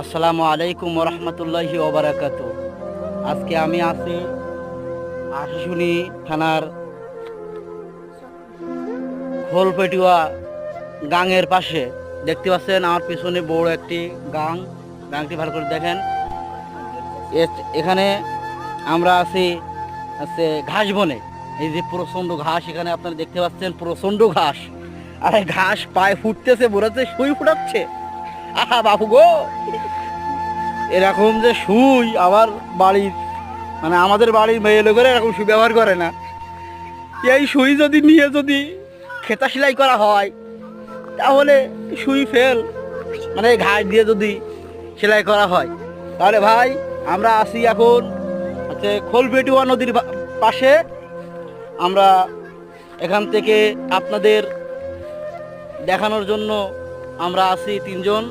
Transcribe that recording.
আসসালামু আলাইকুম ওরহমতুল্লাহি ওবারাকাতু। আজকে আমি আছি আশিশুনি থানার খোলপেটুয়া গাঙের পাশে। দেখতে পাচ্ছেন আমার পিছনে বড় একটি গাং। গাংটি ভালো করে দেখেন। এখানে আমরা আছি ঘাস বনে। এই যে প্রচণ্ড ঘাস, এখানে আপনারা দেখতে পাচ্ছেন প্রচণ্ড ঘাস। আর এই ঘাস পায়ে ফুটতেছে, বোঝাচ্ছে সুই ফুটাচ্ছে। আহা বাবু গো, এরকম যে সুই আমার বাড়ির মানে আমাদের বাড়ির মেয়ে লোকেরা এরকম সুই ব্যবহার করে না। এই সুই যদি নিয়ে যদি খেতা সেলাই করা হয় তাহলে সুই ফেল, মানে ঘাস দিয়ে যদি সেলাই করা হয় তাহলে ভাই আমরা আসি এখন হচ্ছে খোলপেটুয়া নদীর পাশে। আমরা এখান থেকে আপনাদের দেখানোর জন্য আমরা আসি তিনজন।